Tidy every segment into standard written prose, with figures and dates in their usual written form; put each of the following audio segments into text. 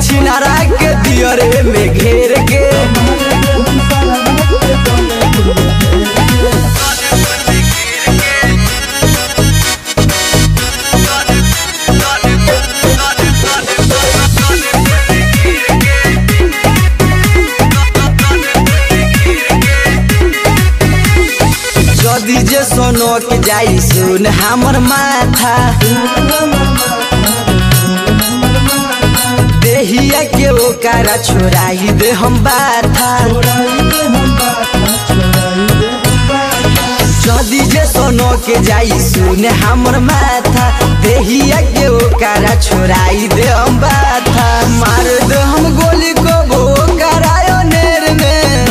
छिनारा के दियरे में घेर के जदी जे सोनो के जाई सुन हमर माथा देहिया के ओकरा छोड़ाई दे हम बाथा जदी जे सोनो के जाई सुन हमर माथा देहिया के ओकरा छोड़ाई दे हम बाथा मार दे हम गोली को वो करायो नेर में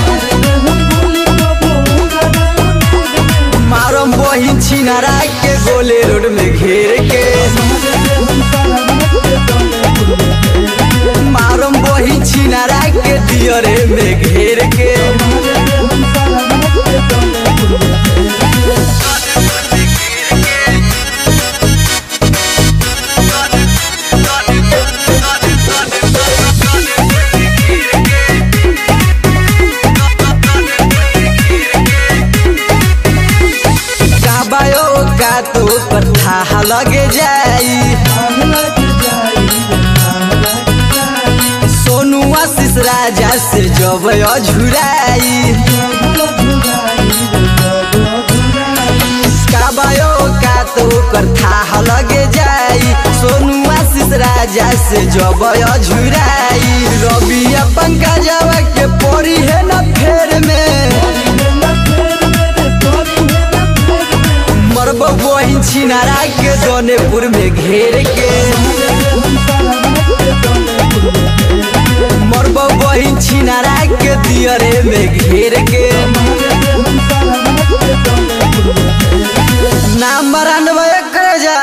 मारम बहिन छिनारा के गोले रोड में घेर के मारम बहिन छिनारा के दियरे में घेर के का तो कथा लगे जाई सोनू आशीष राजा से जब अझुराई का तो कथा लगे जाई सोनू आशीष राजा से जब अझुराई रबिया पंकजवा के पड़ी है न फेर में मरबो बहिन छिनारा के दोनेपुर में घेर के मरबो बहिन छिनारा के दियरे में घेर के नाम मरानवा कर जा।